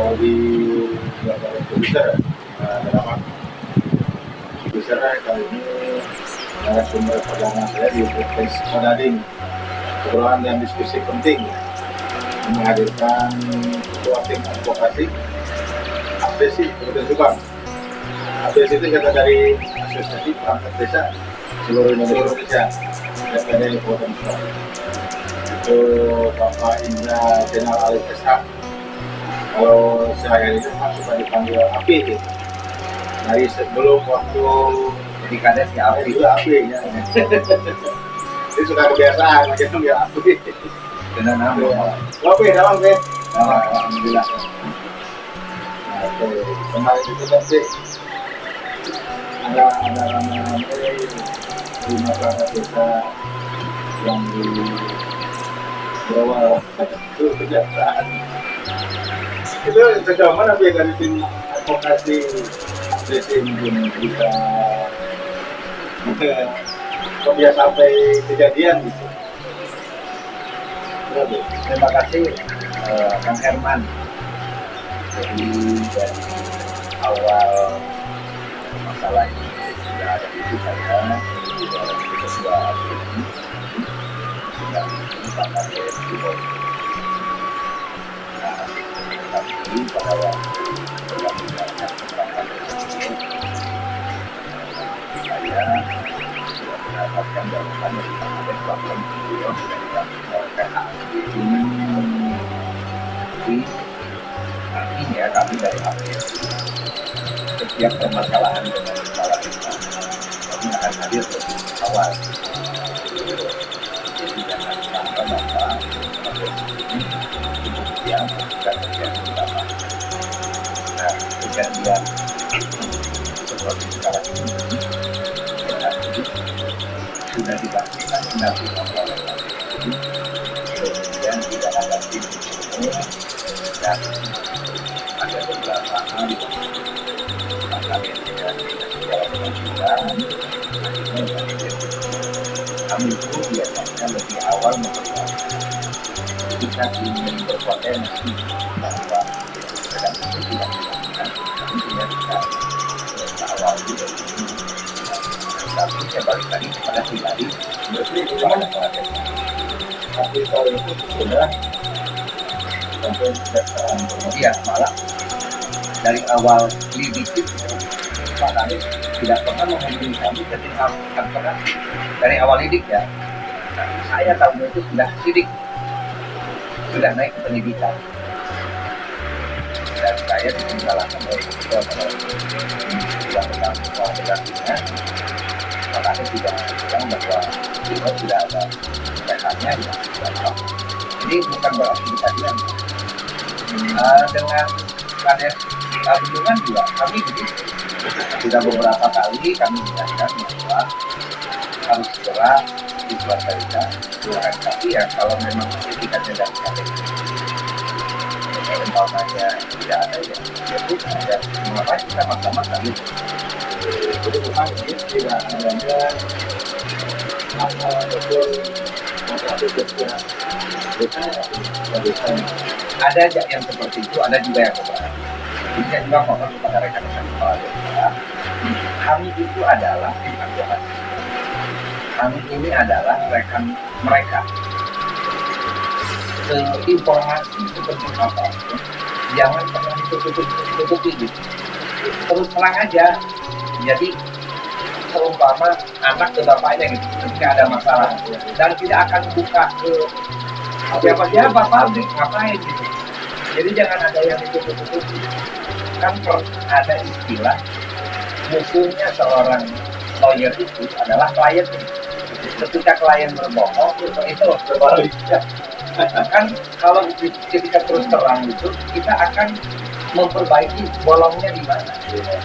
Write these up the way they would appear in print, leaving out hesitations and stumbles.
kalau di produser dalam produser kali ini narasumber perdana saya di podcast Modading, obrolan dan diskusi penting, menghadirkan ketua tim advokasi APDESI Kabupaten Subang. APDESI itu kata dari Asosiasi Perangkat Desa seluruh Indonesia dari Kabupaten Subang. Itu Bapak Indra Jenal Alif SH. Kalau saya itu suka dipanggil Api. Dari sebelum waktu jadi kades ya Api. Itu Api ya. Ini sudah kebiasaan aja tuh ya Api. Dengan nama. Api dalam deh. Alhamdulillah. Oke, kemarin itu kan sih ada ramai di masyarakat desa yang di bawah itu kejaksaan. Itu sejauh mana dia dari tim advokasi desa mungkin bisa kok dia sampai kejadian gitu. Terima kasih Kang Herman. Jadi dari awal masalah ini sudah ada itu saya ketua APDESI sudah merupakan direktur. Nah, tapi pada waktu menjalankan perangkat tersebut, saya sudah mendapatkan jawaban dari Pak Kades bahwa beliau sudah dilakukan PH. Jadi artinya kami dari APDESI setiap permasalahan dengan kepala desa kami akan hadir lebih awal. Jadi jangan sampai bahwa APDESI ini kemudian bukan terjadi utama. Nah, kejadian seperti sekarang ini sudah dipastikan dilakukan oleh APDESI, kemudian tidak ada tim dan ada beberapa hal yang akan dengan segala pengajuan kami itu biasanya lebih awal memperbaiki jika ingin berpotensi bahwa sedang itu tidak dilakukan kami tidak bisa awal juga tapi saya balik lagi kepada pribadi bagaimana pengajuan Tapi kalau itu sudah sampai kejaksaan. Iya, malah dari awal lidik itu Pak Kades tidak pernah menghubungi kami ketika advokasi dari awal lidik ya. Nah, saya tahu itu sudah sidik, sudah naik ke penyidikan dan saya disalahkan oleh ketua yang bertanggung jawabnya. Pak Kades tidak bilang bahwa beliau tidak ada PH-nya ya tidak tahu. Jadi bukan berarti kita diam. Dengan Kades Bendungan juga kami begitu. Sudah beberapa kali kami menjelaskan bahwa harus segera diselesaikan. Tapi ya kalau memang etikanya dari Kades umpamanya tidak ada ya bukan ada mengapa kita maksa-maksa gitu. Jadi bukan ini tidak adanya masalah betul masalah desa Ada aja yang seperti itu, ada juga yang berbeda. Jadi saya juga mohon kepada rekan-rekan kepala desa, kami itu adalah tim advokasi. Kami ini adalah rekan mereka. Informasi seperti apa, jangan pernah ditutupi gitu. Terus terang aja. Jadi seumpama anak ke bapaknya gitu, ketika ada masalah dan tidak akan buka ke siapa pabrik ngapain gitu. Jadi jangan ada yang ditutup-tutupi. Kan ada istilah musuhnya seorang lawyer itu adalah klien. Ketika klien berbohong itu berbalik. Kan kalau ketika terus terang itu kita akan memperbaiki bolongnya di mana,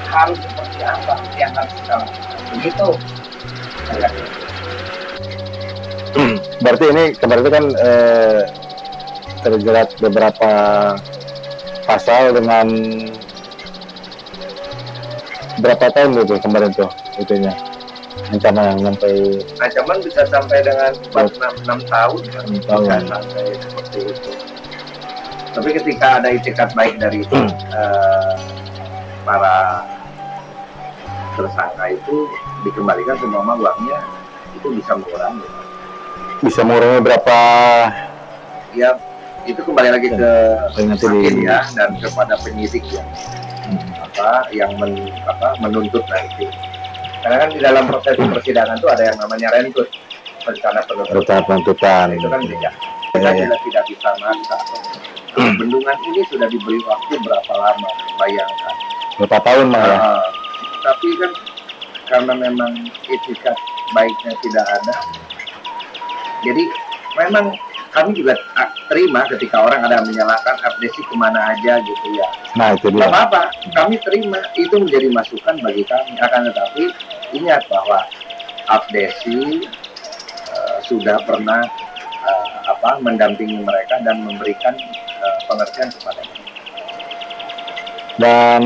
harus seperti apa yang harus kita lakukan. Begitu. Berarti ini kemarin kan terjerat beberapa pasal dengan berapa tahun gitu kemarin tuh itunya ancaman sampai ancaman bisa sampai dengan 6 tahun kan, bisa sampai seperti itu. Tapi ketika ada itikat baik dari para tersangka itu dikembalikan semua uangnya, itu bisa mengurangi. Bisa mengurangi berapa? Ya, itu kembali lagi ke nanti hakim ya, dan kepada penyidik ya, menuntut nanti. Karena kan di dalam proses persidangan itu ada yang namanya rentut, rencana penuntutan. Itu kan beda. Kita tidak bisa maksa. Bendungan ini sudah diberi waktu berapa lama, bayangkan. Berapa tahun malah? Tapi kan karena memang itikat baiknya tidak ada, jadi memang kami juga terima ketika orang ada menyalahkan abdesi kemana aja gitu ya. Nah itu dia. Tidak apa-apa, kami terima, itu menjadi masukan bagi kami. Akan tetapi ingat bahwa abdesi sudah pernah mendampingi mereka dan memberikan pengertian kepada mereka. Dan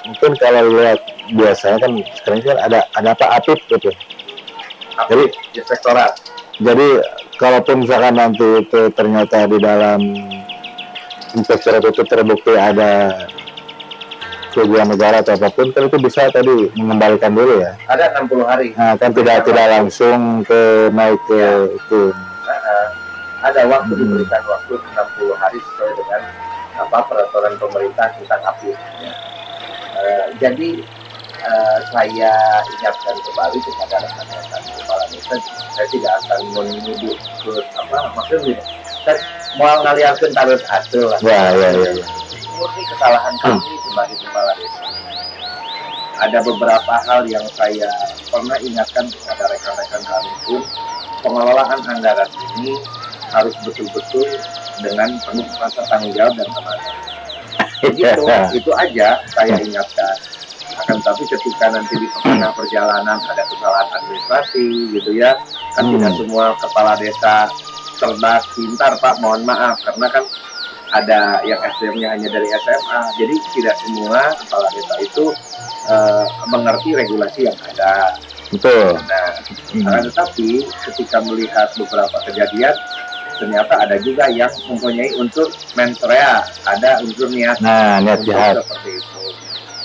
mungkin kalau lihat biasanya kan sekarang kan ada apa APIP gitu. Jadi inspektorat. Jadi kalaupun misalkan nanti itu ternyata di dalam inspektorat itu terbukti ada kerugian negara atau apapun, kan itu bisa tadi mengembalikan dulu ya. Ada 60 hari. Nah, kan tidak langsung ke naik ke itu. Ada waktu, diberikan waktu 60 hari sesuai dengan peraturan pemerintah tentang APIP. Ya. Jadi saya ingatkan kembali kepada rekan-rekan kepala desa, saya tidak akan menuduh maksudnya saya mau ngaliarkan tarif hasil lah. Ya. Murni kesalahan kami sebagai kepala desa. Ada beberapa hal yang saya pernah ingatkan kepada rekan-rekan kami pun, pengelolaan anggaran ini harus betul-betul dengan penuh rasa tanggung jawab dan amanah. Itu aja saya ingatkan. Akan tapi ketika nanti di tengah perjalanan ada kesalahan administrasi gitu ya, kan tidak semua kepala desa cerdas pintar Pak, mohon maaf, karena kan ada yang SDM-nya hanya dari SMA, jadi tidak semua kepala desa itu mengerti regulasi yang ada. Betul. Nah, tetapi ketika melihat beberapa kejadian, ternyata ada juga yang mempunyai unsur mens rea, ada unsur niat. Nah, niat jahat seperti itu.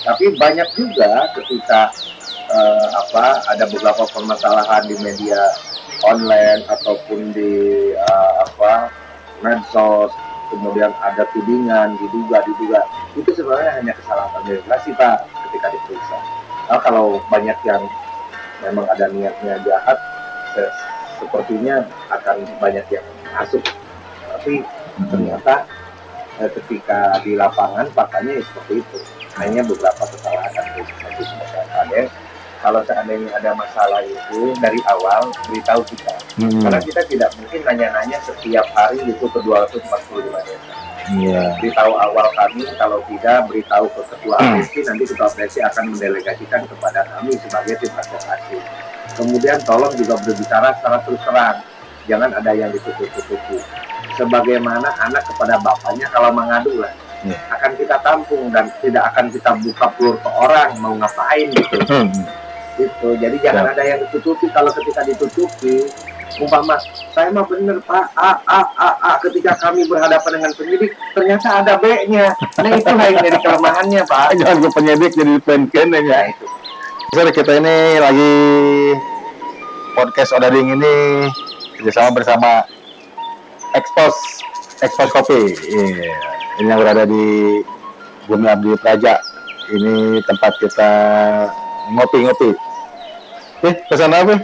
Tapi banyak juga ketika ada beberapa permasalahan di media online ataupun di medsos, kemudian ada tudingan diduga itu sebenarnya hanya kesalahan administrasi Pak ketika diperiksa. Nah, kalau banyak yang memang ada niatnya jahat, sepertinya akan banyak yang masuk. Tapi ternyata ketika di lapangan faktanya seperti itu. Hanya beberapa kesalahan administrasi sebenarnya. Kalau seandainya ada masalah itu dari awal beritahu kita. Karena kita tidak mungkin nanya-nanya setiap hari itu ke 245 desa. Beritahu awal kami, kalau tidak beritahu ke ketua APC, nanti ketua APC akan mendelegasikan kepada kami sebagai tim advokasi. Kemudian tolong juga berbicara secara terus terang, jangan ada yang ditutup-tutupi. Sebagaimana anak kepada bapaknya kalau mengadu lah, akan kita tampung dan tidak akan kita buka pelur ke orang mau ngapain gitu. Gitu. Jadi jangan ada yang ditutupi. Kalau ketika ditutupi, umpama saya mah bener Pak ketika kami berhadapan dengan penyidik ternyata ada B-nya. Nah itu yang jadi kelemahannya Pak. Jangan ke penyidik jadi pen-pen ya. Nah, kita ini lagi podcast Odading ini kerjasama bersama Expos Kopi. Ini yang berada di Bumi Abdi Praja. Ini tempat kita ngopi-ngopi. Pesan apa?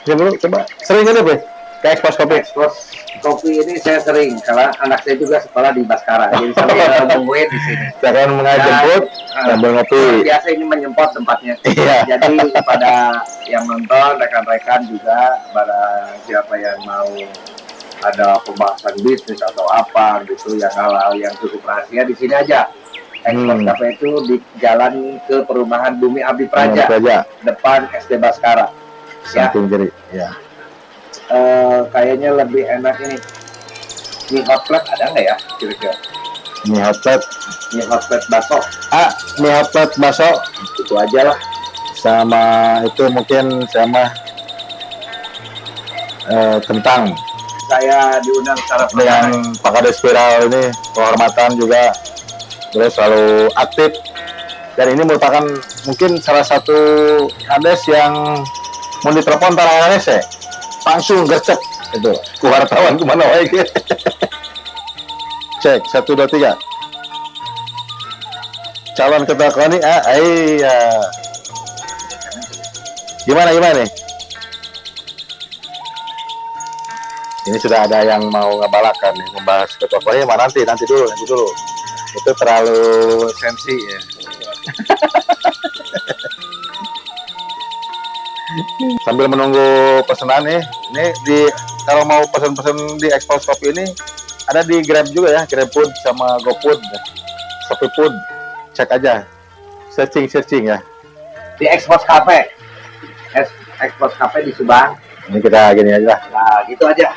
Coba sering kan apa? Ke Expos Kopi. Expos Kopi ini saya sering, karena anak saya juga sekolah di Baskara, jadi saya nungguin di sini. Jangan menjemput, sambil ngopi. Biasa ini menyempot tempatnya. Iya. Jadi kepada yang nonton, rekan-rekan juga, pada siapa yang mau ada pembahasan bisnis atau apa gitu, yang hal-hal yang cukup rahasia di sini aja. Expos Cafe itu di jalan ke perumahan Bumi Abdi Praja, depan SD Baskara. Samping kiri, ya. Kayaknya lebih enak ini. Mie hot plate ada nggak ya kira-kira? Mie hot plate bakso. Mie hot plate bakso. Itu aja lah. Sama itu mungkin sama kentang. saya diundang secara dengan Pak Kades Viral ini, kehormatan juga, beliau selalu aktif, dan ini merupakan mungkin salah satu kades yang mau ditelepon tarangannya saya langsung gercep itu ku wartawan kemana wae ge. Cek 1 2 3 calon ketua KONI gimana nih ini sudah ada yang mau ngebalakan nih, membahas ketua KONI mah nanti dulu itu terlalu sensi ya. Sambil menunggu pesanan nih, ini kalau mau pesan-pesan di Expose Kopi ini ada di Grab juga ya, GrabFood sama GoFood, ShopeeFood, cek aja, searching ya. Di Expose Cafe, Expose Cafe di Subang. Ini kita gini aja lah. Nah, gitu aja,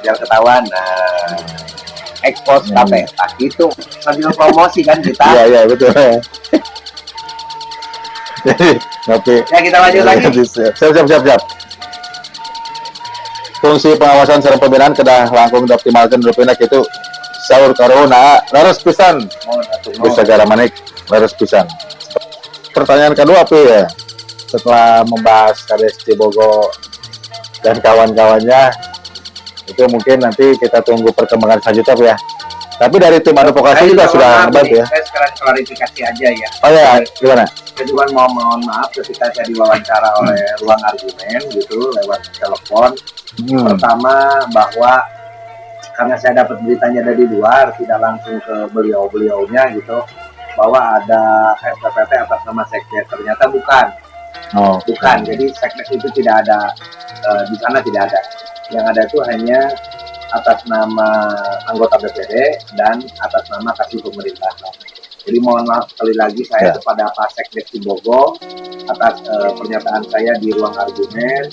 biar ketahuan. Nah, Expose Cafe, itu sambil promosi kan kita. Iya betul. Ngopi. Ya kita lanjut lagi. Siap. Fungsi pengawasan sareng pembinaan kedah langkung dioptimalkeun rupina kitu saur karuna laras pisan. Bisa gara manik laras pisan. Pertanyaan kedua apa ya? Setelah membahas Kades Cibogo dan kawan-kawannya, itu mungkin nanti kita tunggu perkembangan selanjutnya ya. Tapi dari tim advokasi juga sudah ngebantu ya. Saya sekarang klarifikasi aja ya. Oh ya, gimana? Saya juga mohon maaf ketika saya diwawancara oleh Ruang Argumen gitu lewat telepon. Pertama bahwa karena saya dapat beritanya dari luar, tidak langsung ke beliau-beliaunya gitu, bahwa ada SPPT atas nama Sekdes. Ternyata bukan. Bukan. Jadi Sekdes itu tidak ada, di sana tidak ada. Yang ada itu hanya atas nama anggota BPD dan atas nama kasih pemerintahan. Jadi mohon maaf sekali lagi saya kepada Pak Sekdes Cibogo atas pernyataan saya di Ruang Argumen,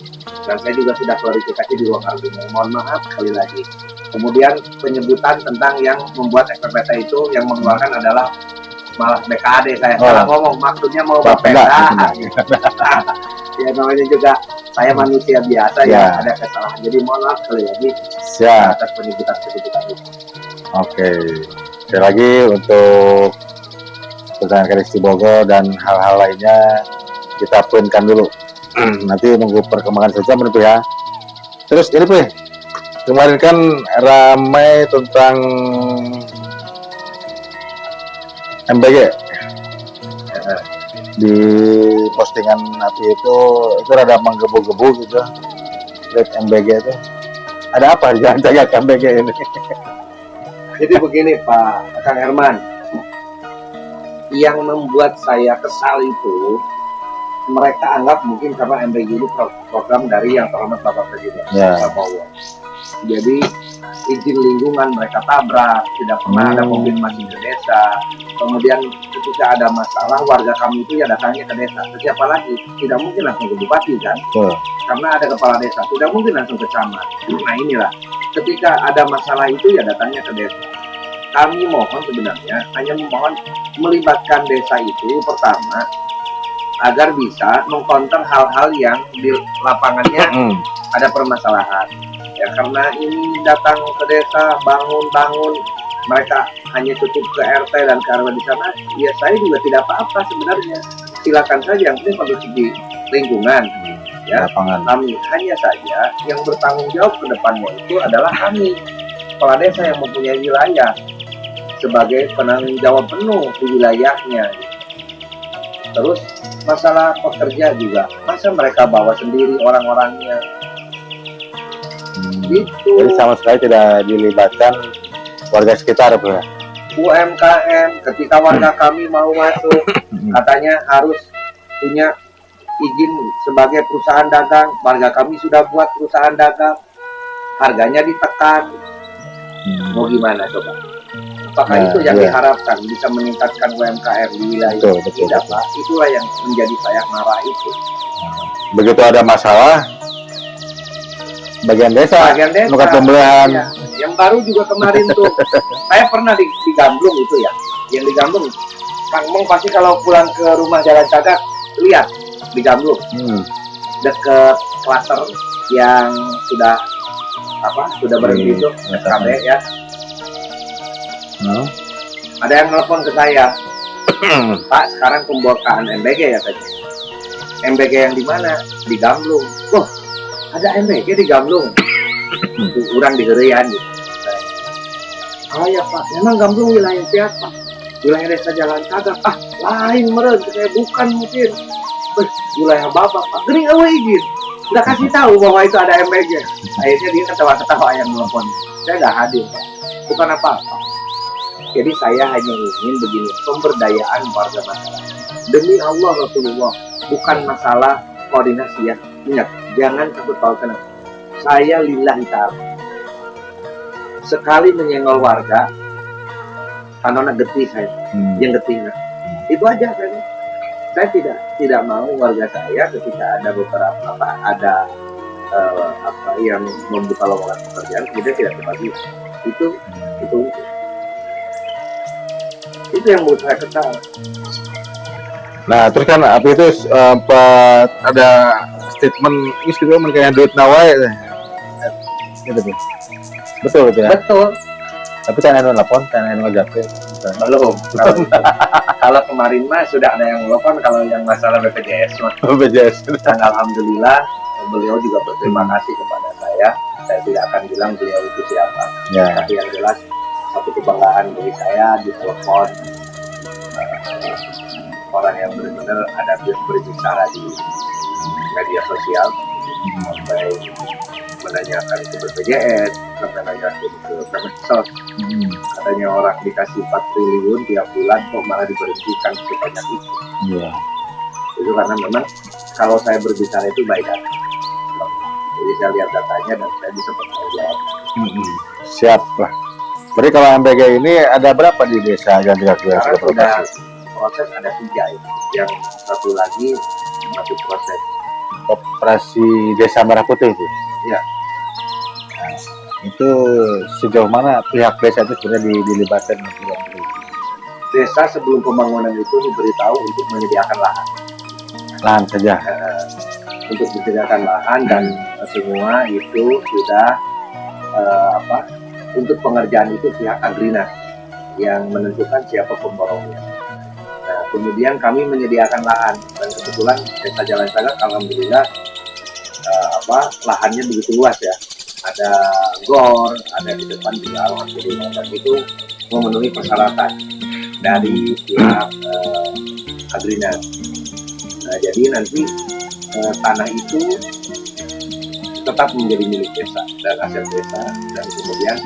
dan saya juga sudah klarifikasi di Ruang Argumen. Mohon maaf sekali lagi. Kemudian penyebutan tentang yang membuat SPPT itu yang mengeluarkan adalah malah BKAD, saya salah ngomong, maksudnya mau Bapeda. Ya namanya juga saya manusia biasa ya, ada kesalahan. Jadi mohon maaf sekali lagi atas penyebutan itu. Oke. Sekali lagi untuk pesan Kades Cibogo dan hal-hal lainnya kita punkan dulu. Nanti nunggu perkembangan saja menurut ya. Terus ini Pak, kemarin kan ramai tentang MBG. Di postingan Napi itu rada menggebu-gebu gitu, lihat MBG itu ada apa jangan-jangan MBG ini. Jadi begini Pak Kang Herman, yang membuat saya kesal itu mereka anggap mungkin karena MBG ini program dari yang terhormat Bapak Presiden Prabowo. Jadi izin lingkungan mereka tabrak, tidak pernah ada mobil masuk ke desa. Kemudian ketika ada masalah, warga kami itu ya datangnya ke desa. Siapa lagi? Tidak mungkin langsung ke bupati kan? Karena ada kepala desa, tidak mungkin langsung ke camat. Nah inilah, ketika ada masalah itu ya datangnya ke desa. Kami mohon sebenarnya, hanya memohon melibatkan desa itu pertama, agar bisa mengkonter hal-hal yang di lapangannya ada permasalahan. Ya karena ini datang ke desa, bangun-bangun, mereka hanya cukup ke RT dan ke RW di sana, ya saya juga tidak apa-apa sebenarnya. Silakan saja, yang penting kondisi di lingkungan. Ya, kami hanya saja yang bertanggung jawab ke depannya itu adalah kami, kepala desa yang mempunyai wilayah sebagai penanggung jawab penuh di wilayahnya. Terus masalah pekerja juga, masa mereka bawa sendiri orang-orangnya? Gitu. Jadi sama sekali tidak dilibatkan warga sekitar ya. UMKM ketika warga kami mau masuk katanya harus punya izin sebagai perusahaan dagang. Warga kami sudah buat perusahaan dagang, harganya ditekan. Mau gimana coba? Apakah itu yang diharapkan bisa meningkatkan UMKM di wilayah tidak, Pak? Itulah yang menjadi saya marah itu. Begitu ada masalah, bagian desa, bukan pembelian. Ya. Yang baru juga kemarin tuh, saya pernah di Gamblung itu ya, yang di Gamblung, Kang Mong pasti kalau pulang ke rumah Jalan Cagak, lihat di Gamblung, deket klaster yang sudah sudah berhenti itu KB ya. Ada yang nelfon ke saya, Pak, sekarang pembukaan MBG ya tadi. MBG yang di mana? Di Gamlung. Wah, ada MBG di Gamlung. Kurang digerian gitu. Oh ya Pak, memang Gamlung wilayah siapa? Wilayah Desa Jalan Sagak. Ah, lain meren, saya bukan mungkin. Wilayah Bapak Pak. Gering awe izin. Udah kasih tahu bahwa itu ada MBG. Akhirnya dia ketawa-ketawa yang nelfon. Saya nggak hadir Pak. Bukan apa-apa. Jadi saya hanya ingin begini, pemberdayaan warga masyarakat. Demi Allah Rasulullah, bukan masalah koordinasi ya. Ingat, jangan takut tahu kenapa. Saya lillahi ta'ala. Sekali menyenggol warga, kanona getih saya, yang getih. Itu aja saya. Saya tidak mau warga saya ketika ada beberapa yang membuka lowongan pekerjaan, kemudian tidak terbagi. Itu yang menurut saya kesal. Nah, terus kan apa itu ada statement kayak duit nawai gitu tuh. Betul gitu ya? Betul. Tapi tanya nelfon, tanya ngejapin. Belum. Kalau kemarin mah sudah ada yang nelfon kalau yang masalah BPJS mah. BPJS. Dan alhamdulillah beliau juga berterima kasih kepada saya. Saya tidak akan bilang beliau itu siapa. Ya. Tapi yang jelas satu kebanggaan bagi saya di telepon orang yang benar-benar ada berbicara di media sosial sampai menanyakan ke BPJS, sampai menanyakan ke Kemensos. Katanya orang dikasih 4 triliun tiap bulan kok malah diberhentikan sebanyak itu. Iya. Itu karena memang kalau saya berbicara itu baik hati. Jadi saya lihat datanya dan saya bisa bertanggung jawab. Siap lah. Berarti kalau MBG ini ada berapa di desa yang kira-kira Sekarang sudah sudah proses ada 3 ya. Yang satu lagi masih proses. Koperasi Desa Merah Putih itu? Ya. Nah, itu sejauh mana pihak desa itu sebenarnya dilibatkan? Desa sebelum pembangunan itu diberitahu untuk menyediakan lahan. Lahan saja? Untuk menyediakan lahan dan semua itu sudah untuk pengerjaan itu pihak Agrina yang menentukan siapa pemborongnya. Nah, kemudian kami menyediakan lahan dan kebetulan Desa Jalan Sagak alhamdulillah lahannya begitu luas ya. Ada gor, ada di depan juga alhamdulillah, dan itu memenuhi persyaratan dari pihak Agrina. Nah, jadi nanti tanah itu tetap menjadi milik desa dan aset desa, dan kemudian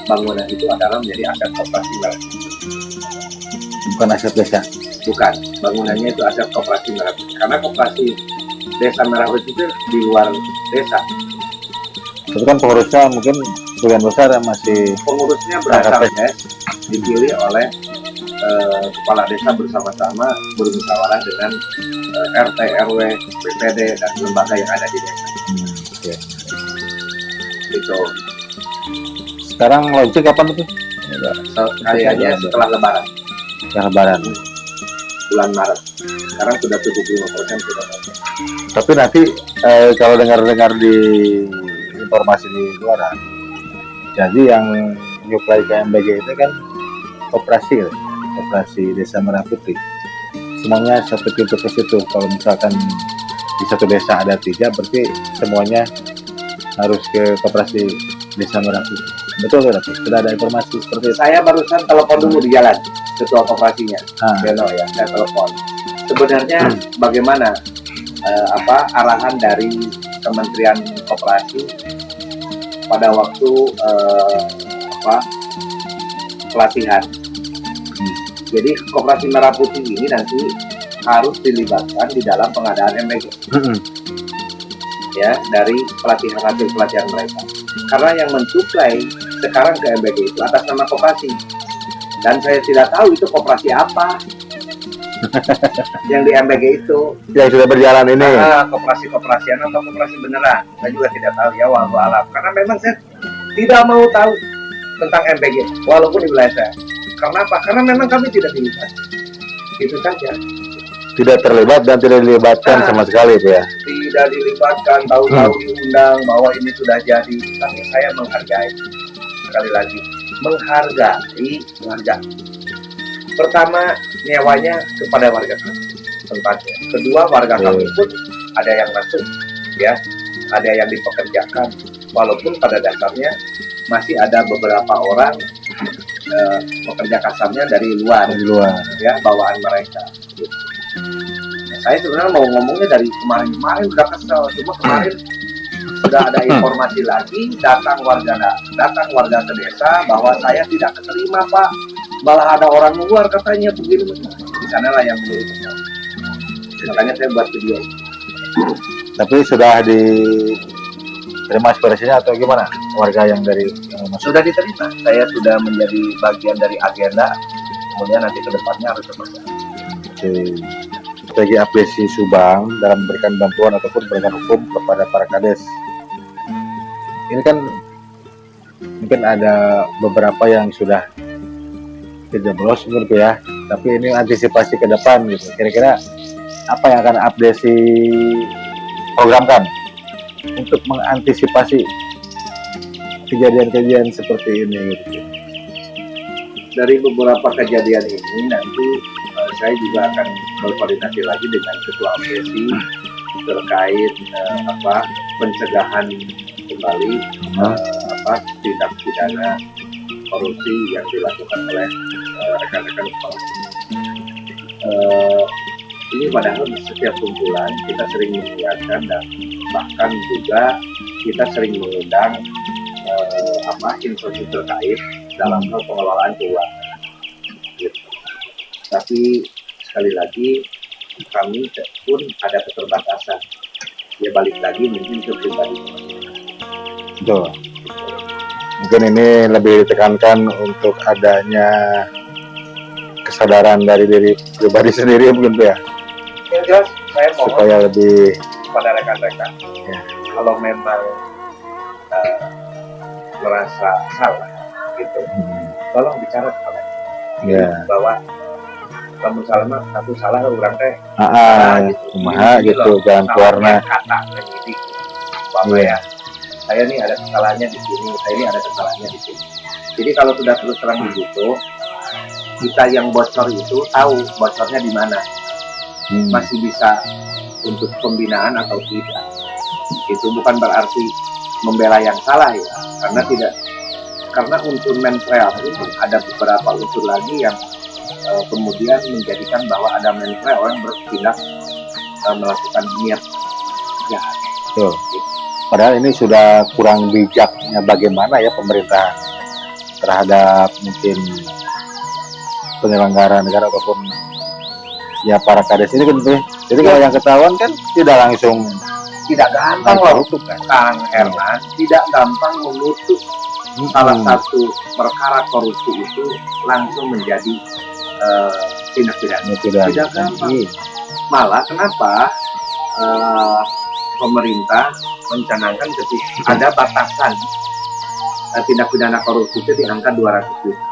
bangunan itu adalah menjadi aset koperasi Merah Putih. Bukan aset desa? Bukan, bangunannya itu aset koperasi Merah Putih. Karena koperasi Desa Merah Putih itu di luar desa. Itu kan pengurusnya mungkin sebagian besar masih pengurusnya berasal dipilih oleh kepala desa bersama-sama bermusyawarah dengan RT, RW, BPD dan lembaga yang ada di desa. Okay. Itu. Sekarang launching kapan itu? Kayaknya setelah Lebaran. Setelah Lebaran. Bulan Maret. Sekarang sudah 75% sudah. Tapi nanti kalau dengar-dengar di informasi di luar, jadi yang nyuplai ke MBG itu kan koperasi Desa Merah Putih. Semuanya satu pintu ke situ. Kalau misalkan di satu desa ada 3, berarti semuanya harus ke koperasi Desa Merah Putih. Betul tidak? Sudah ada informasi seperti itu? Saya barusan telepon dulu di jalan ketua koperasinya, Beno ya, saya telepon. Sebenarnya bagaimana arahan dari Kementerian Koperasi pada waktu pelatihan. Jadi Koperasi Merah Putih ini nanti harus dilibatkan di dalam pengadaan MBG. Ya, dari hasil pelatihan mereka. Karena yang mensuplai sekarang ke MBG itu atas nama koperasi. Dan saya tidak tahu itu koperasi apa yang di MBG itu. Yang sudah berjalan ini. Koperasi-koperasian atau koperasi beneran. Saya juga tidak tahu ya, wallahu alam. Karena memang saya tidak mau tahu tentang MBG walaupun di wilayah saya. Karena apa? Karena memang kami tidak dilibat. Itu saja. Tidak terlibat dan tidak dilibatkan sama sekali itu ya. Tidak dilibatkan, tahu-tahu diundang bahwa ini sudah jadi. tapi saya menghargai, sekali lagi menghargai warga. Pertama, nyewanya kepada warga kami tempatnya. Kedua, warga kami pun ada yang masuk, ya, ada yang dipekerjakan, walaupun pada dasarnya masih ada beberapa orang pekerja kasarnya dari luar, ya, bawaan mereka. Nah, saya sebenarnya mau ngomongnya dari kemarin udah kesel, cuma kemarin sudah ada informasi lagi, datang warga ke desa bahwa saya tidak keterima, Pak, malah ada orang luar katanya begini. Di sanalah yang menjadi kesal. Makanya saya buat video. Tapi sudah diterima aspirasinya atau gimana warga yang dari yang masuk? Sudah diterima. Saya sudah menjadi bagian dari agenda. Kemudian nanti kedepannya harus seperti apa. Oke. Strategi APC Subang dalam memberikan bantuan ataupun penegakan hukum kepada para kades. Ini kan mungkin ada beberapa yang sudah terjeblos gitu ya, tapi ini antisipasi ke depan gitu. Kira-kira apa yang akan APDC programkan untuk mengantisipasi kejadian-kejadian seperti ini gitu. Dari beberapa kejadian ini nanti saya juga akan berkoordinasi lagi dengan ketua APDC terkait pencegahan kembali tindak pidana korupsi yang dilakukan oleh rekan-rekan kepala. Ini padahal setiap kumpulan kita sering mengingatkan dan bahkan juga kita sering mengundang instansi terkait dalam hal pengelolaan keuangan. Gitu. Tapi sekali lagi kami pun ada keterbatasan. Ya balik lagi mungkin ke pribadi. Betul. Mungkin ini lebih ditekankan untuk adanya kesadaran dari diri pribadi sendiri mungkin ya. Yang jelas saya mohon supaya lebih kepada rekan-rekan, ya, kalau memang merasa salah gitu, tolong bicara kepada ya, bahwa kamu salah aku salah orang teh kumaha gitu, jangan keluarnya kata jadi bahwa ya saya nih ada kesalahannya di sini, saya ini ada kesalahannya di sini. Jadi kalau sudah terus terang begitu, kita yang bocor itu tahu bocornya di mana, masih bisa untuk pembinaan atau tidak. Itu bukan berarti membela yang salah ya, karena unsur mensreal itu ada beberapa unsur lagi yang kemudian menjadikan bahwa ada mensreal yang bertindak melakukan niat jahat. Betul. Padahal ini sudah kurang bijaknya bagaimana ya pemerintah terhadap mungkin penyelenggara negara ataupun ya para kades ini kan. Jadi kalau yang ketahuan kan tidak langsung, tidak gampang loh kan Kang Herman, tidak gampang menutup salah satu perkara korupsi itu langsung menjadi tindak pidana. Tidak gampang. Malah kenapa pemerintah mencanangkan ketika ada batasan tindak pidana korupsi itu di angka 200 juta.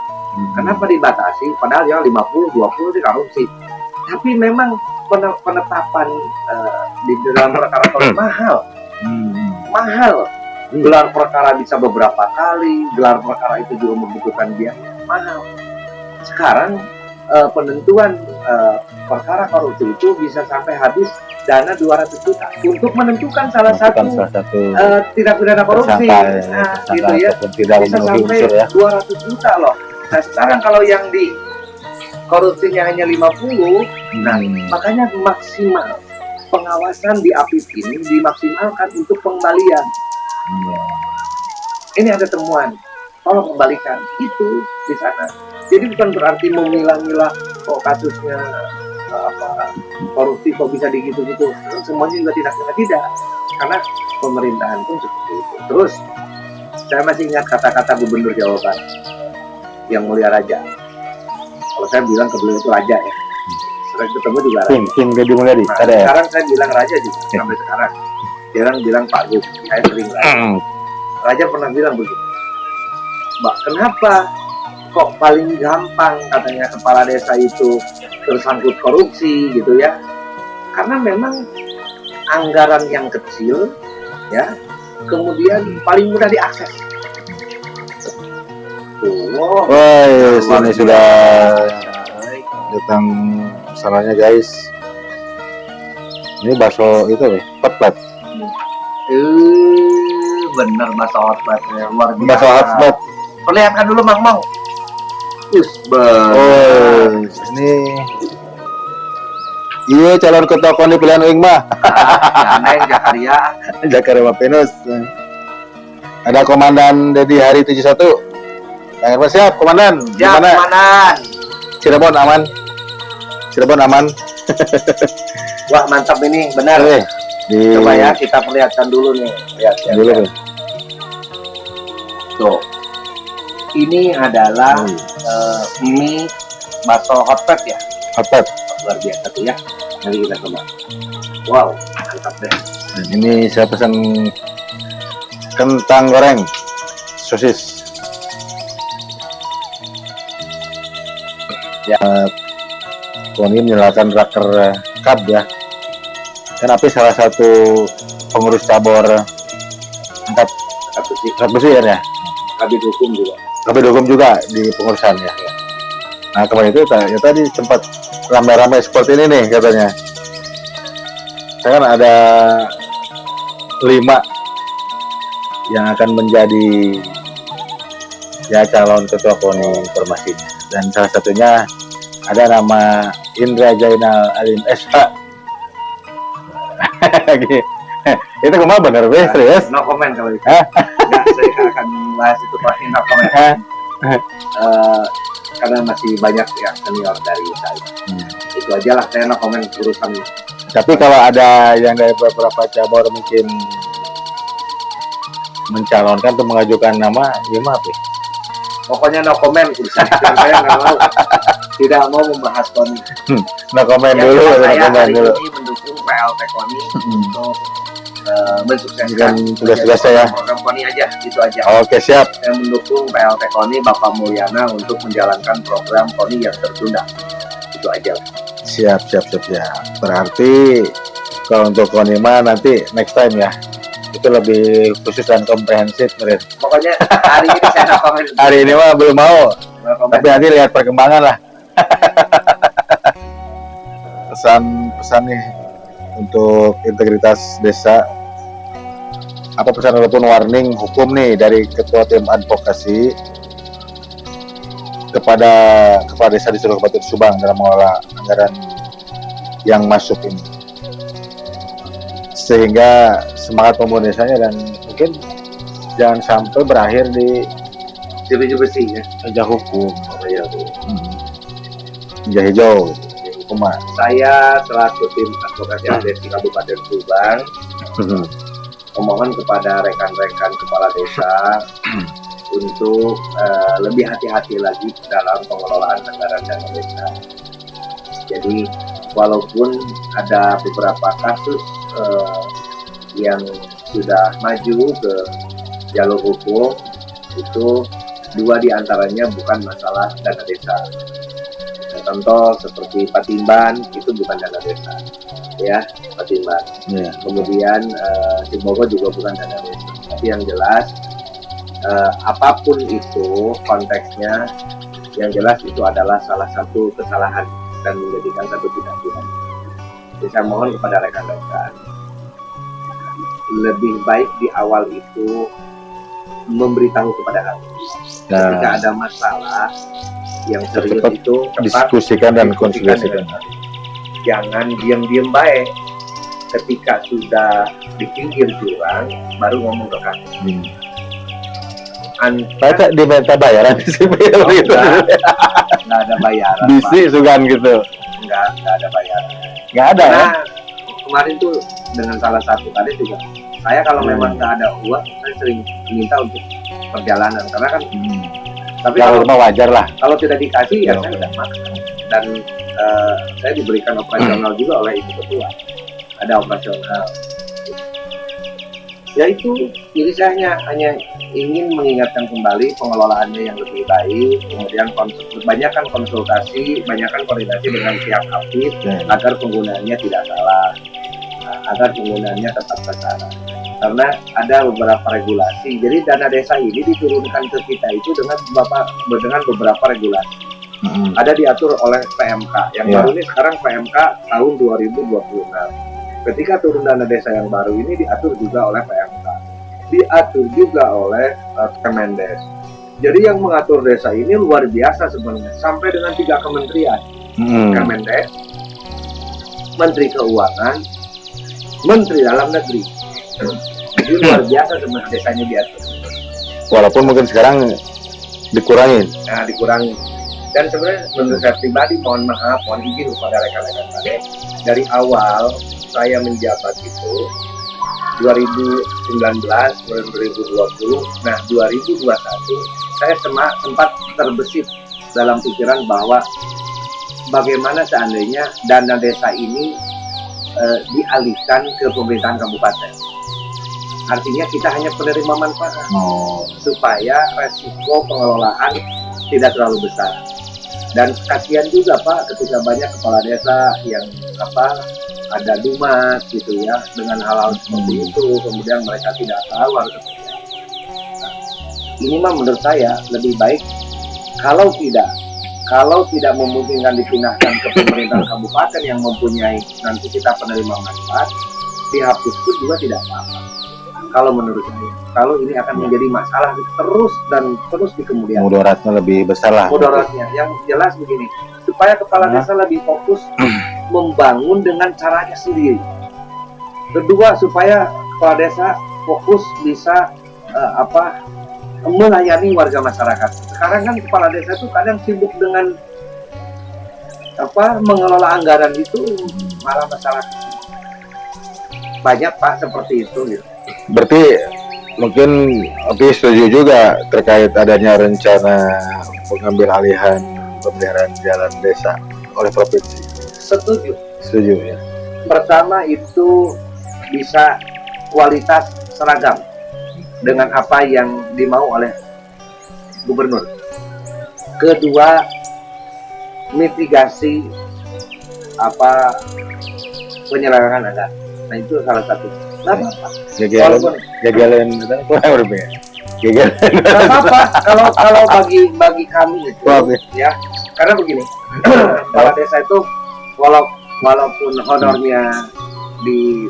Kenapa dibatasi? Padahal yang 50, 20 itu korupsi. Tapi memang penetapan di dalam perkara korupsi mahal. Gelar perkara bisa beberapa kali, gelar perkara itu juga membutuhkan biaya mahal. Sekarang penentuan perkara korupsi itu bisa sampai habis dana 200 juta untuk menentukan salah satu tindak pidana korupsi. Gitu ya. Bisa sampai 200 juta loh. Nah sekarang kalau yang di korupsinya hanya 50, nah makanya maksimal pengawasan di APIP ini dimaksimalkan untuk pengembalian. Ini ada temuan, tolong kembalikan itu di sana. Jadi bukan berarti memilah-milah kok kasusnya korupsi kok bisa digitu-gitu, semuanya juga tidak, karena pemerintahan pun seperti itu. Terus saya masih ingat kata-kata Gubernur Jawa Barat yang Mulia Raja. Kalau saya bilang ke beliau itu Raja ya, sering ketemu juga Raja. King Deddy Mulyadi. Sekarang saya bilang Raja juga sampai sekarang. Jarang bilang Pak Gub, saya sering Raja. Raja pernah bilang begini, Mbak, kenapa kok paling gampang katanya kepala desa itu tersangkut korupsi gitu ya? Karena memang anggaran yang kecil ya, kemudian paling mudah diakses. Wow. Wah, ini sudah datang salahnya guys. Ini bakso itu ya, hotplate. Bener bakso hotplate luar biasa. Bakso hotplate. Perlihatkan dulu Mang Mong. Oh, ini iya calon ketua KONI pilihan Uing mah. Neng Jakaria. Jakaria Mapinus. Ada Komandan Dedi Hari 71. Yang apa siap, Komandan? Siap, Komandan. Cirebon aman. Cirebon aman. Wah, mantap ini, benar. Oke, Coba ya, kita perlihatkan dulu nih. Lihat dulu. ya. Tuh. Ini adalah mie bakso hotplate ya. Hotplate. Luar biasa tuh ya. Nanti kita coba. Wow, mantap deh. Dan ini saya pesan kentang goreng, sosis. Ya, KONI menyalakan raker KAB ya. Kan Api salah satu pengurus cabur angkat besi ya. Kabit hukum juga. Kabit hukum juga di pengurusan ya. Nah kemarin itu ya tadi sempat ramai-ramai seperti ini nih katanya. Saya kan ada 5 yang akan menjadi ya calon ketua KONI informasinya, dan salah satunya ada nama Indra Jainal Alim SH. Itu kemana bener be, serius? No comment kalau itu. Nggak, saya akan bahas itu pasti no comment. Karena masih banyak yang senior dari saya. Itu aja lah, saya no comment urusan. Tapi kalau ada yang dari beberapa cabur mungkin mencalonkan atau mengajukan nama, ya maaf ya. Pokoknya no comment urusan itu, saya nggak mau. Tidak mau membahas KONI. No comment Yang dulu, saya no comment hari dulu. ini mendukung PLT KONI untuk mensukseskan tugas-tugas saya. program KONI aja, itu aja. Oke, siap. Saya mendukung PLT KONI Bapak Mulyana untuk menjalankan program KONI yang tertunda. Itu aja. Siap. Berarti kalau untuk KONI mah nanti next time ya. Itu lebih khusus dan komprehensif, Meren. Pokoknya hari ini saya no comment. Hari ini mah belum mau. No comment. Tapi nanti lihat perkembangan lah. Pesan nih untuk integritas desa. Apa pesan ataupun warning hukum nih dari ketua tim advokasi kepada kepala desa di seluruh Kabupaten Subang dalam mengelola anggaran yang masuk ini, sehingga semangat pembangunan desanya dan mungkin jangan sampai berakhir di Jeruji besi ya. meja hukum, Ya, meja hijau, hukuman. saya selaku tim advokasi ADES di Kabupaten Subang memohon kepada rekan-rekan kepala desa untuk lebih hati-hati lagi dalam pengelolaan anggaran dana desa. Jadi walaupun ada beberapa kasus yang sudah maju ke jalur hukum, itu 2 diantaranya bukan masalah dana desa. Contoh seperti Patimban itu bukan dana desa, ya Patimban. Yeah. Kemudian Cibogo juga bukan dana desa. Tapi yang jelas apapun itu konteksnya, yang jelas itu adalah salah satu kesalahan dan menjadikan satu tindak pidana. Jadi saya mohon kepada rekan-rekan lebih baik di awal itu memberitahu kepada kami. Ketika ada masalah yang serius Cepat itu diskusikan dan konsultasikan. Jangan diam-diam baik. Ketika sudah di pinggir jurang baru ngomong ke kami. Saya diminta bayaran di sini gitu. Nggak ada bayaran. Bisi sugan gitu. Nggak ada bayaran. Nggak ada ya? Nah, kemarin tuh dengan salah satu tadi juga, saya kalau memang nggak ada uang, saya sering minta untuk perjalanan karena kan. Tapi Kalau rumah wajar lah. kalau tidak dikasih ya saya nggak makan. Dan saya diberikan operasional juga oleh ibu ketua. Ada operasional. Ya itu, jadi saya hanya ingin mengingatkan kembali pengelolaannya yang lebih baik, kemudian banyakkan konsultasi, banyakkan koordinasi dengan pihak aktif agar penggunaannya tidak salah, agar penggunaannya tetap terarah. karena ada beberapa regulasi. Jadi dana desa ini diturunkan ke kita itu dengan beberapa regulasi. Ada diatur oleh PMK. Yang baru ini sekarang PMK tahun 2026. Ketika turun dana desa yang baru ini diatur juga oleh PMK. Diatur juga oleh Kemendes. Jadi yang mengatur desa ini luar biasa sebenarnya. Sampai dengan 3 kementerian. Kemendes, Menteri Keuangan, Menteri Dalam Negeri. Jadi luar biasa sebenarnya desanya diatur. Walaupun mungkin sekarang dikurangin. Nah, dikurangi. Dan sebenarnya menurut saya pribadi, mohon maaf, mohon izin kepada rekan-rekan saya, dari awal saya menjabat itu 2019, 2020, nah 2021 saya sempat terbesit dalam pikiran bahwa bagaimana seandainya dana desa ini dialihkan ke pemerintahan kabupaten. Artinya kita hanya penerima manfaat, supaya resiko pengelolaan tidak terlalu besar. Dan kasihan juga Pak ketika banyak kepala desa yang ada dumas gitu ya dengan hal-hal seperti itu, kemudian mereka tidak tahu harus seperti apa. Nah, ini mah menurut saya lebih baik kalau tidak memungkinkan dipindahkan ke pemerintahan kabupaten yang mempunyai nanti kita penerima manfaat, dihapus pun juga tidak apa-apa. Kalau menurut saya, kalau ini akan menjadi masalah terus di kemudian. Mudaratnya lebih besar lah. Mudaratnya, yang jelas begini, supaya kepala desa lebih fokus membangun dengan caranya sendiri. Kedua, supaya kepala desa fokus bisa melayani warga masyarakat. Sekarang kan kepala desa itu kadang sibuk dengan mengelola anggaran itu, malah masyarakat. Banyak Pak seperti itu gitu. Berarti mungkin Opi setuju juga terkait adanya rencana pengambil alihan pemeliharaan jalan desa oleh provinsi. Setuju ya. Pertama itu bisa kualitas seragam dengan apa yang dimau oleh gubernur. Kedua, mitigasi penyelenggaraan anggaran. Nah itu salah satu. Nggak apa-apa. Gagalan kurang berbeda. Nggak apa-apa kalau bagi kami itu ya, karena begini, kepala desa itu walaupun honornya di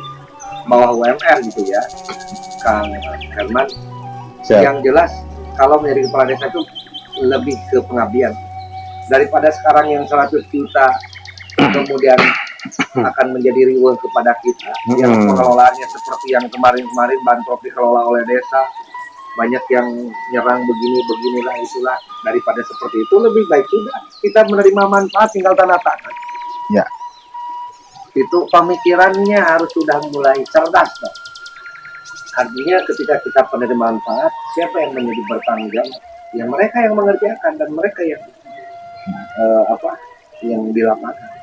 bawah UMR gitu ya, Kang Herman, yang jelas kalau menjadi kepala desa itu lebih ke pengabdian daripada sekarang yang 100 juta kemudian akan menjadi riweuh kepada kita yang pengelolaannya seperti yang kemarin-kemarin bantuan dikelola oleh desa, banyak yang nyerang beginilah itulah. Daripada seperti itu lebih baik sudah kita menerima manfaat tinggal tanda tangan ya. Itu pemikirannya harus sudah mulai cerdas Pak. Artinya ketika kita penerima manfaat, siapa yang menjadi bertanggung jawab? Ya mereka yang mengerjakan dan mereka yang yang di lapangan.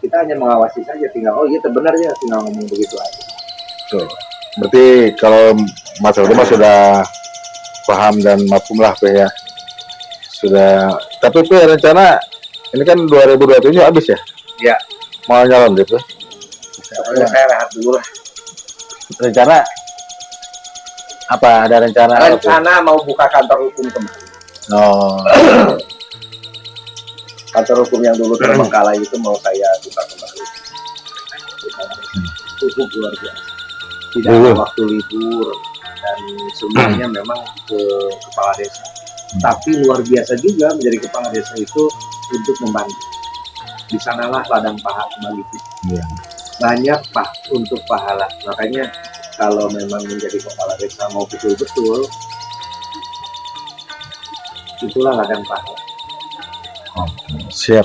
Kita hanya mengawasi saja, tinggal iya benar ya, tinggal ngomong begitu aja. Berarti kalau Mas Rudi sudah paham dan mafhum lah ya. Sudah, tapi rencana ini kan 2027 habis ya? Ya. Mau nyalon gitu? Saya rehat dulu lah. Rencana apa? Ada rencana? Rencana mau buka kantor hukum kembali. Kantor hukum yang dulu terbengkalai itu mau saya buka kembali. Cukup luar biasa. Tidak ada waktu libur dan semuanya memang ke kepala desa. Tapi luar biasa juga menjadi kepala desa itu untuk membantu. Di sanalah ladang pahala kembali itu. Banyak untuk pahala. Makanya kalau memang menjadi kepala desa mau betul-betul, itulah ladang pahala. Siap.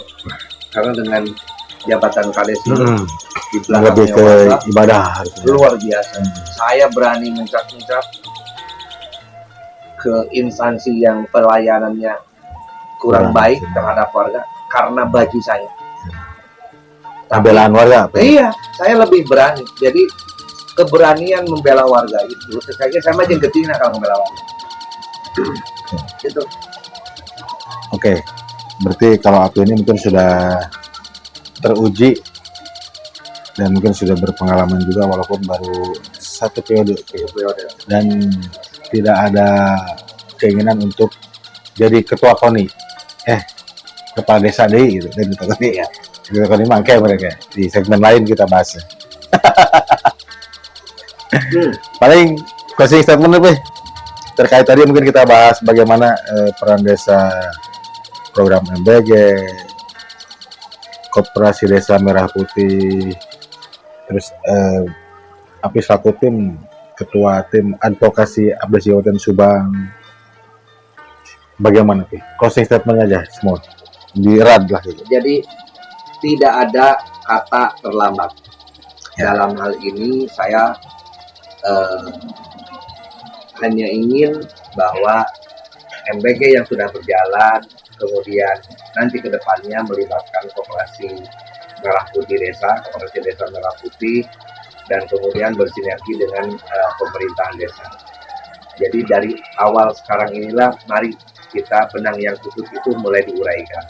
Karena dengan jabatan kades di lebih ke ibadah luar biasa. Saya berani mencap-mencap ke instansi yang pelayanannya kurang baik terhadap warga karena baju saya. Pembelaan warga. Iya, saya lebih berani. Jadi keberanian membela warga itu, kayaknya saya mah jengketina kalau membela warga. Gitu. Oke. Berarti kalau Api ini mungkin sudah teruji dan mungkin sudah berpengalaman juga walaupun baru satu periode periode. dan tidak ada keinginan untuk jadi ketua KONI, kepala desa deh gitu, dan ketua KONI ya. Ketua KONI mangke mereka di segmen lain kita bahas. Paling closing statement apa? Terkait tadi mungkin kita bahas bagaimana peran desa, program MBG, Koperasi Desa Merah Putih, terus Apis selaku tim ketua tim advokasi Abdes Kabupaten Subang. Bagaimana sih? Closing statement aja semua. Dirad lah gitu. Jadi tidak ada kata terlambat. Dalam hal ini saya hanya ingin bahwa MBG yang sudah berjalan, kemudian nanti ke depannya melibatkan Koperasi Merah Putih Desa, Koperasi Desa Merah Putih, dan kemudian bersinergi dengan pemerintahan desa. Jadi dari awal sekarang inilah mari kita benang yang kusut itu mulai diuraikan.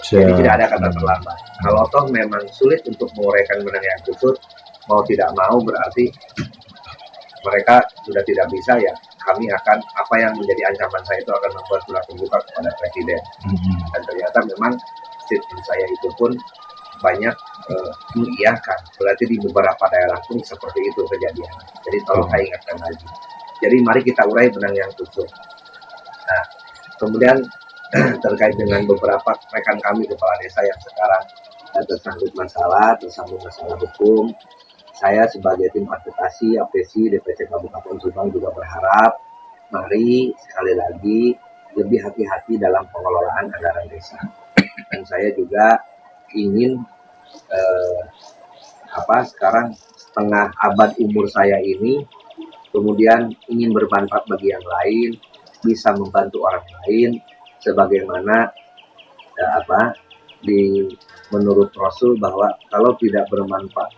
Jadi tidak ada kata terlambat. Kalau toh memang sulit untuk menguraikan benang yang kusut, mau tidak mau berarti mereka sudah tidak bisa, ya kami akan, apa yang menjadi ancaman saya itu akan membuat surat terbuka kepada Presiden. Dan ternyata memang statement saya itu pun banyak mengiyakan. Berarti di beberapa daerah pun seperti itu kejadian. Jadi tolong saya ingatkan lagi. Jadi mari kita urai benang yang kusut. Nah, kemudian terkait dengan beberapa rekan kami kepala desa yang sekarang tersangkut masalah hukum, saya sebagai tim advokasi APSI DPC Kabupaten Subang juga berharap mari sekali lagi lebih hati-hati dalam pengelolaan anggaran desa. Dan saya juga ingin sekarang setengah abad umur saya ini kemudian ingin bermanfaat bagi yang lain, bisa membantu orang lain, sebagaimana menurut Rasul bahwa kalau tidak bermanfaat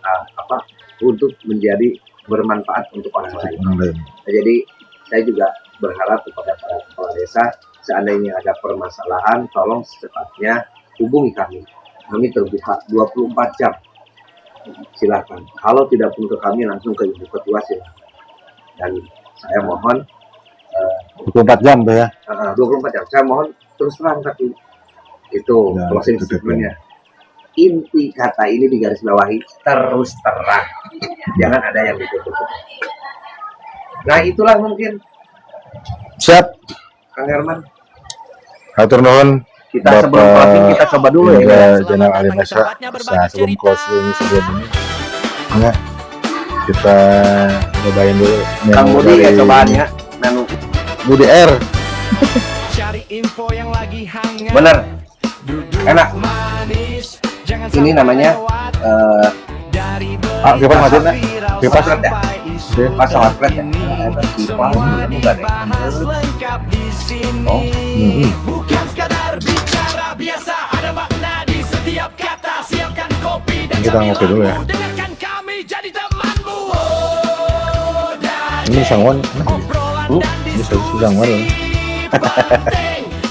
untuk menjadi bermanfaat untuk orang lain. Nah, jadi saya juga berharap kepada para kepala desa, seandainya ada permasalahan, tolong secepatnya hubungi kami. Kami terbuka 24 jam. Silakan. Kalau tidak pun ke kami, langsung ke Ibu Ketua silakan. Dan saya mohon 24 jam tuh ya. 24 jam. Saya mohon terus terang, tapi itu closing statement-nya. Inti kata ini digarisbawahi, terus terang. Jangan ada yang ditutup. Nah, itulah mungkin. Siap. Kang Herman. Hatur nuhun. Kita sebelum closing kita coba dulu ya. Jenderal Ali Masya. Sebelum closing sebelum ini. Enggak. Kita cobain dulu. Kang Budi ya cobaannya. Menu Budi R. Cari info yang lagi hangat. Bener. Enak. Ini namanya kipas mati nak? Kipas ya? Kipas sama flat ya? Kipas enggak deh. Oh. Bukan sekadar bicara biasa, ada makna di setiap kata. Siapkan kopi dan kita ngopi dulu ya. dengarkan kami jadi temanmu. Ini sangwan. Ini sangwan.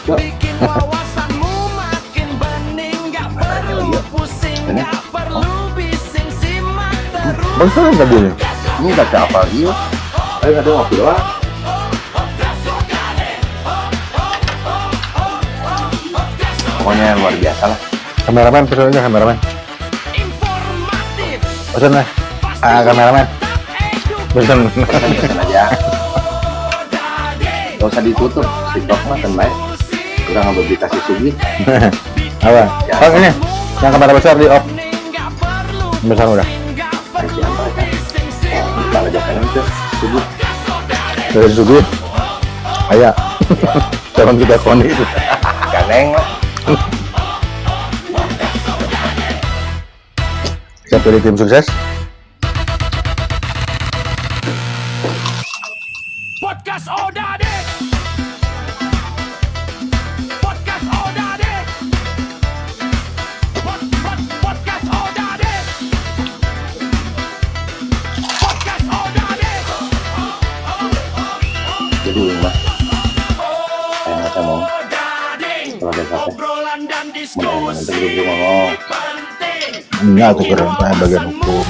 Bikin wawasanmu makin bening, gak perlu pusing, gak perlu bising, simak terus. Bangsa tadi ini. Ini udah apa lagi? Ayo ada ngopi doang. Pokoknya luar biasa lah. Kameramen, pesan aja kameramen. Informatif, Pesan lah. Kameramen. Pesan. Pesan aja. Gak usah ditutup. TikTok mah kan baik. Udah nggak berita si Sugi. Apa? Oh ini. Yang kamera besar di off. Besar udah. Kasih apa aja. Kita aja kan itu Sugi. Dari Sugi. Ayah. Jangan kita koni itu. Ganeng lah. Siap dari tim sukses. Podcast Odadek. Podcast Odadek. Podcast Odadek. Podcast Odadek. Jadi mas. Saya mau. Kalau ada apa? Obrolan dan Mau diskusi nanti ngomong. penting. Enggak tuh keren bagian hukum.